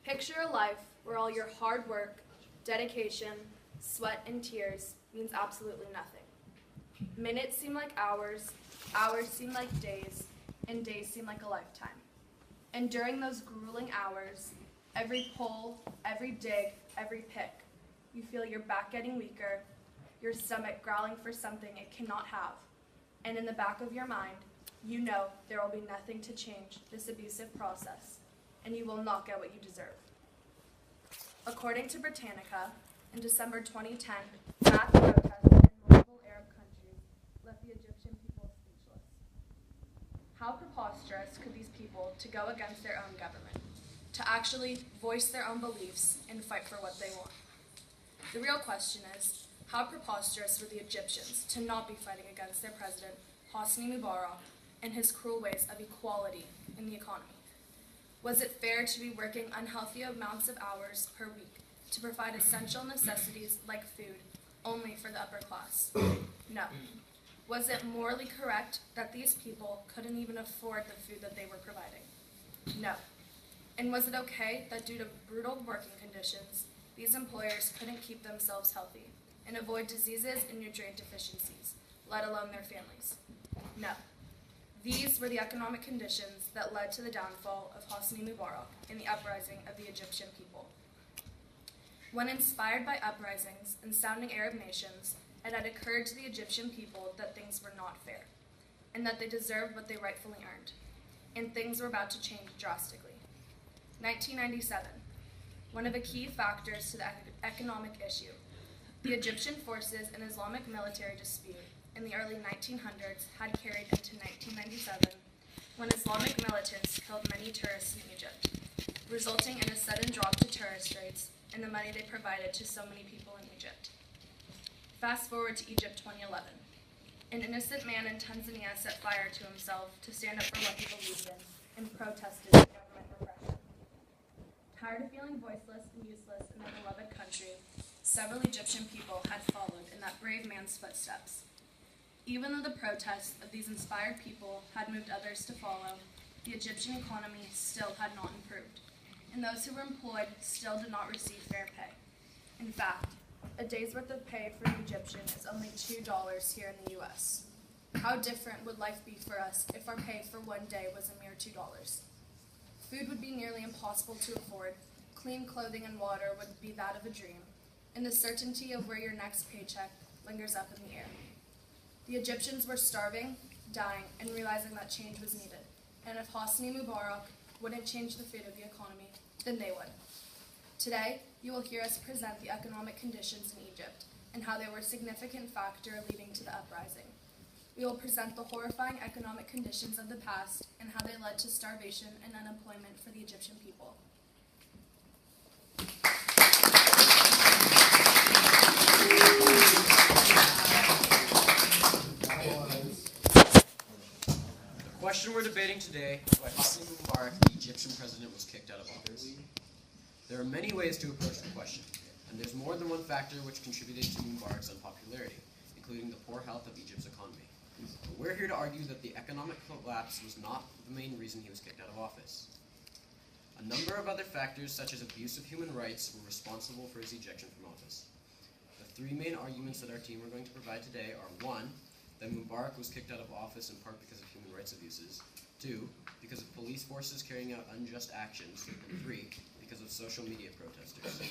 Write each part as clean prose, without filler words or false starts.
Picture a life where all your hard work, dedication, sweat, and tears means absolutely nothing. Minutes seem like hours, hours seem like days, and days seem like a lifetime. And during those grueling hours, every pull, every dig, every pick, you feel your back getting weaker, your stomach growling for something it cannot have, and in the back of your mind, you know there will be nothing to change this abusive process, and you will not get what you deserve. According to Britannica, in December 2010, mass protests in multiple Arab countries left the Egyptian people speechless. How preposterous could these people to go against their own government, to actually voice their own beliefs and fight for what they want? The real question is, how preposterous were the Egyptians to not be fighting against their president, Hosni Mubarak, and his cruel ways of equality in the economy? Was it fair to be working unhealthy amounts of hours per week to provide essential necessities like food only for the upper class? No. Was it morally correct that these people couldn't even afford the food that they were providing? No. And was it okay that due to brutal working conditions, these employers couldn't keep themselves healthy and avoid diseases and nutrient deficiencies, let alone their families? No. These were the economic conditions that led to the downfall of Hosni Mubarak and the uprising of the Egyptian people. When inspired by uprisings in sounding Arab nations, it had occurred to the Egyptian people that things were not fair, and that they deserved what they rightfully earned, and things were about to change drastically. 1997, one of the key factors to the economic issue. The Egyptian forces and Islamic military dispute in the early 1900s had carried into 1997, when Islamic militants killed many tourists in Egypt, resulting in a sudden drop to tourist rates and the money they provided to so many people in Egypt. Fast forward to Egypt 2011. An innocent man in Tanzania set fire to himself to stand up for what he believed in and protested government repression. Tired of feeling voiceless and useless in their beloved country, several Egyptian people had followed in that brave man's footsteps. Even though the protests of these inspired people had moved others to follow, the Egyptian economy still had not improved, and those who were employed still did not receive fair pay. In fact, a day's worth of pay for an Egyptian is only $2 here in the US. How different would life be for us if our pay for one day was a mere $2? Food would be nearly impossible to afford, clean clothing and water would be that of a dream, and the certainty of where your next paycheck lingers up in the air. The Egyptians were starving, dying, and realizing that change was needed, and if Hosni Mubarak wouldn't change the fate of the economy, then they would. Today, you will hear us present the economic conditions in Egypt and how they were a significant factor leading to the uprising. We will present the horrifying economic conditions of the past and how they led to starvation and unemployment for the Egyptian people. The question we're debating today is why Hosni Mubarak, the Egyptian president, was kicked out of office. There are many ways to approach the question, and there's more than one factor which contributed to Mubarak's unpopularity, including the poor health of Egypt's economy. But we're here to argue that the economic collapse was not the main reason he was kicked out of office. A number of other factors, such as abuse of human rights, were responsible for his ejection from office. The three main arguments that our team are going to provide today are: 1, that Mubarak was kicked out of office in part because of human rights abuses; 2, because of police forces carrying out unjust actions; and 3, because of social media protesters.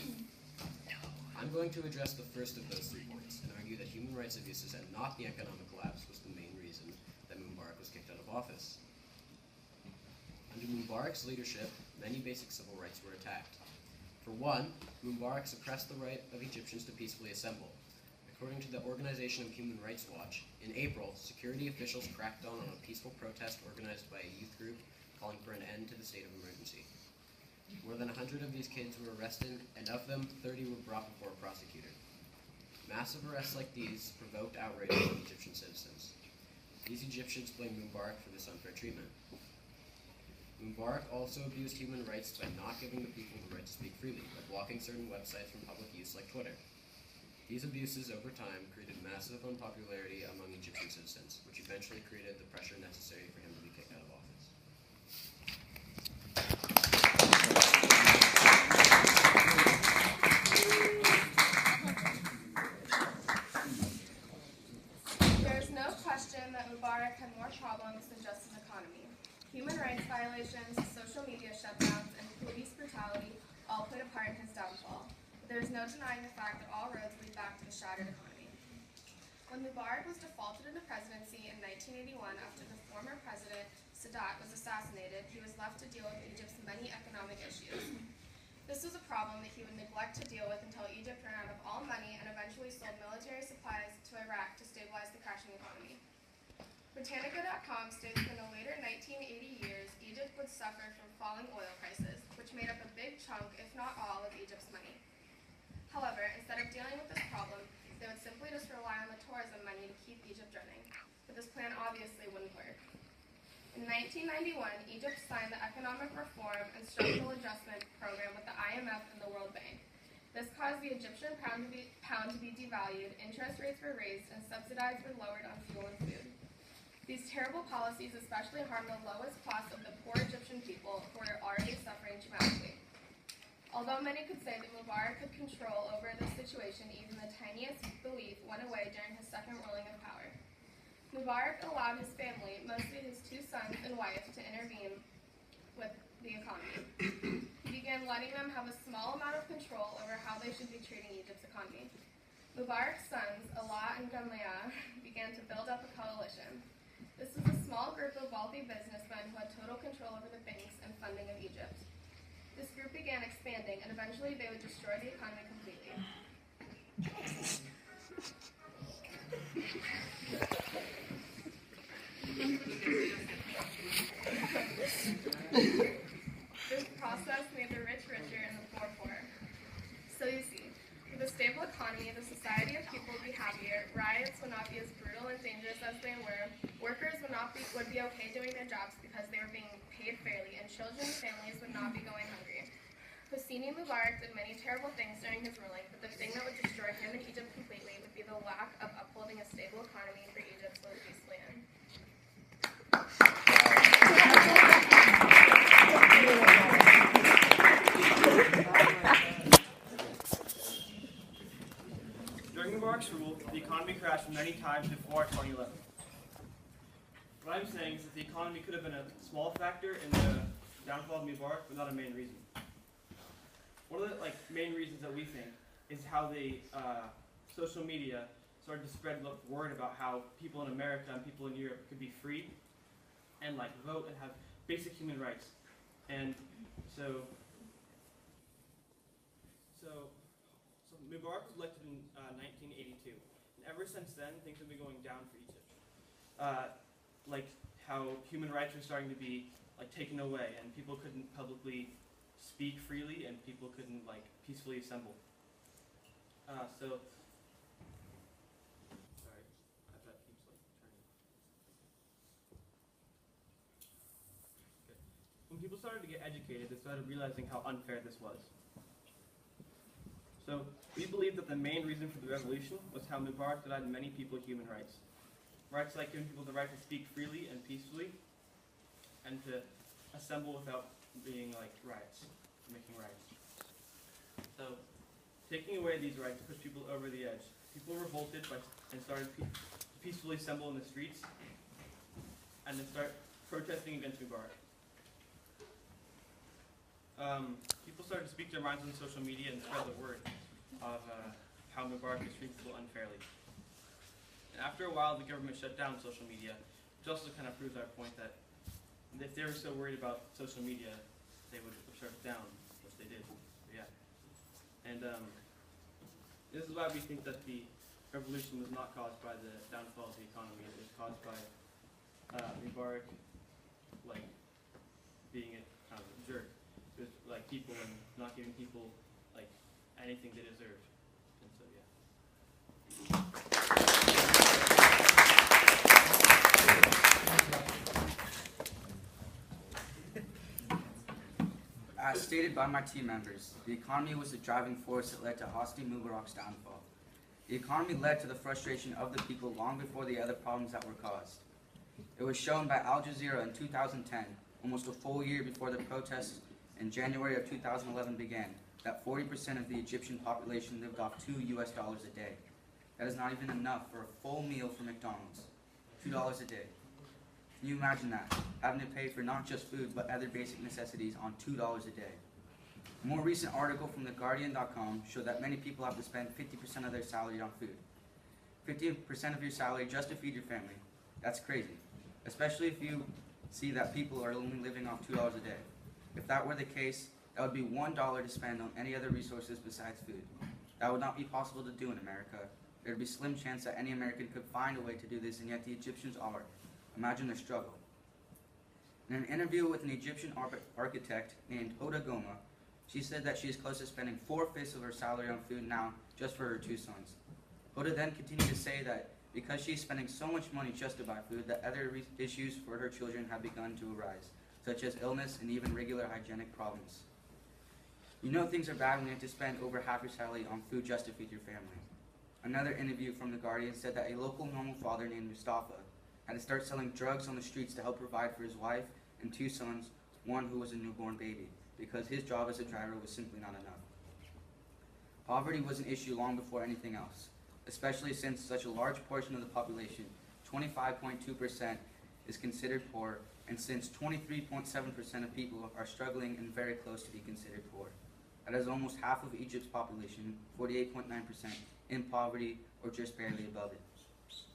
I'm going to address the first of those 3 points and argue that human rights abuses and not the economic collapse was the main reason that Mubarak was kicked out of office. Under Mubarak's leadership, many basic civil rights were attacked. For one, Mubarak suppressed the right of Egyptians to peacefully assemble. According to the Organization of Human Rights Watch, in April, security officials cracked down on a peaceful protest organized by a youth group calling for an end to the state of emergency. More than 100 of these kids were arrested, and of them, 30 were brought before a prosecutor. Massive arrests like these provoked outrage from Egyptian citizens. These Egyptians blamed Mubarak for this unfair treatment. Mubarak also abused human rights by not giving the people the right to speak freely, by blocking certain websites from public use like Twitter. These abuses over time created massive unpopularity among Egyptian citizens, which eventually created the pressure necessary for him to be kicked out of office. there is no denying the fact that all roads lead back to a shattered economy. When Mubarak was defaulted into presidency in 1981 after the former president, Sadat, was assassinated, he was left to deal with Egypt's many economic issues. This was a problem that he would neglect to deal with until Egypt ran out of all money and eventually sold military supplies to Iraq to stabilize the crashing economy. Britannica.com states that in the later 1980 years, Egypt would suffer from falling oil prices, which made up a big chunk, if not all, of Egypt's money. However, instead of dealing with this problem, they would simply just rely on the tourism money to keep Egypt running. But this plan obviously wouldn't work. In 1991, Egypt signed the Economic Reform and Structural Adjustment Program with the IMF and the World Bank. This caused the Egyptian pound to be devalued, interest rates were raised, and subsidies were lowered on fuel and food. These terrible policies especially harmed the lowest class of the poor Egyptian people, who were already suffering dramatically. Although many could say that Mubarak had control over this situation, even the tiniest belief went away during his second ruling of power. Mubarak allowed his family, mostly his two sons and wife, to intervene with the economy. He began letting them have a small amount of control over how they should be treating Egypt's economy. Mubarak's sons, Allah and Gamliya, began to build up a coalition. This was a small group of wealthy businessmen who had total control over the banks and funding of Egypt. This group began expanding, and eventually they would destroy the economy completely. This process made the rich richer and the poor poorer. So you see, with a stable economy, the society of people would be happier, riots would not be as brutal and dangerous as they were, workers would be okay doing their jobs because they were being paid fairly, and children and families would not be going hungry. Hosni Mubarak did many terrible things during his ruling, but the thing that would destroy him and Egypt completely would be the lack of upholding a stable economy for Egypt so it would peacefully end. During Mubarak's rule, the economy crashed many times before 2011. What I'm saying is that the economy could have been a small factor in the downfall of Mubarak, but not a main reason. One of the main reasons that we think is how the social media started to spread the word about how people in America and people in Europe could be free and vote and have basic human rights. And so Mubarak was elected in 1982, and ever since then things have been going down for Egypt. How human rights were starting to be taken away, and people couldn't publicly speak freely, and people couldn't peacefully assemble. Sorry, that keeps turning. Okay. When people started to get educated, they started realizing how unfair this was. So we believe that the main reason for the revolution was how Mubarak denied many people human rights. Rights like giving people the right to speak freely and peacefully, and to assemble without being riots, making riots. So taking away these rights pushed people over the edge. People revolted and started to peacefully assemble in the streets and then start protesting against Mubarak. People started to speak their minds on social media and spread the word of how Mubarak is treating people unfairly. And after a while, the government shut down social media, which also kind of proves our point that if they were so worried about social media, they would shut it down, which they did. So, yeah. And this is why we think that the revolution was not caused by the downfall of the economy. It was caused by Mubarak, being a kind of a jerk. It was people and not giving people anything they deserved. And so, yeah. As stated by my team members, the economy was the driving force that led to Hosni Mubarak's downfall. The economy led to the frustration of the people long before the other problems that were caused. It was shown by Al Jazeera in 2010, almost a full year before the protests in January of 2011 began, that 40% of the Egyptian population lived off $2 a day. That is not even enough for a full meal from McDonald's. $2 a day. Can you imagine that? Having to pay for not just food, but other basic necessities on $2 a day. A more recent article from TheGuardian.com showed that many people have to spend 50% of their salary on food. 50% of your salary just to feed your family. That's crazy, especially if you see that people are only living off $2 a day. If that were the case, that would be $1 to spend on any other resources besides food. That would not be possible to do in America. There would be slim chance that any American could find a way to do this, and yet the Egyptians are. Imagine their struggle. In an interview with an Egyptian architect named Hoda Goma, she said that she is close to spending 4/5 of her salary on food now just for her 2 sons. Hoda then continued to say that because she is spending so much money just to buy food, that other issues for her children have begun to arise, such as illness and even regular hygienic problems. You know things are bad when you have to spend over half your salary on food just to feed your family. Another interview from The Guardian said that a local normal father named Mustafa had to start selling drugs on the streets to help provide for his wife and 2 sons, one who was a newborn baby, because his job as a driver was simply not enough. Poverty was an issue long before anything else, especially since such a large portion of the population, 25.2%, is considered poor, and since 23.7% of people are struggling and very close to be considered poor. That is almost half of Egypt's population, 48.9%, in poverty or just barely above it.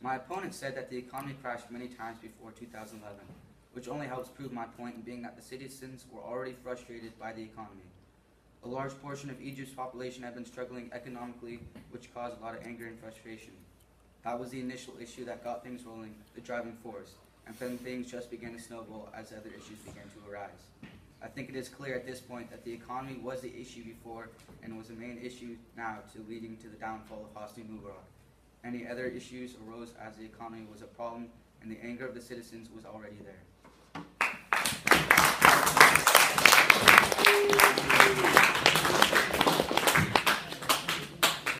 My opponent said that the economy crashed many times before 2011, which only helps prove my point in being that the citizens were already frustrated by the economy. A large portion of Egypt's population had been struggling economically, which caused a lot of anger and frustration. That was the initial issue that got things rolling, the driving force, and then things just began to snowball as other issues began to arise. I think it is clear at this point that the economy was the issue before and was the main issue now to leading to the downfall of Hosni Mubarak. Any other issues arose as the economy was a problem and the anger of the citizens was already there.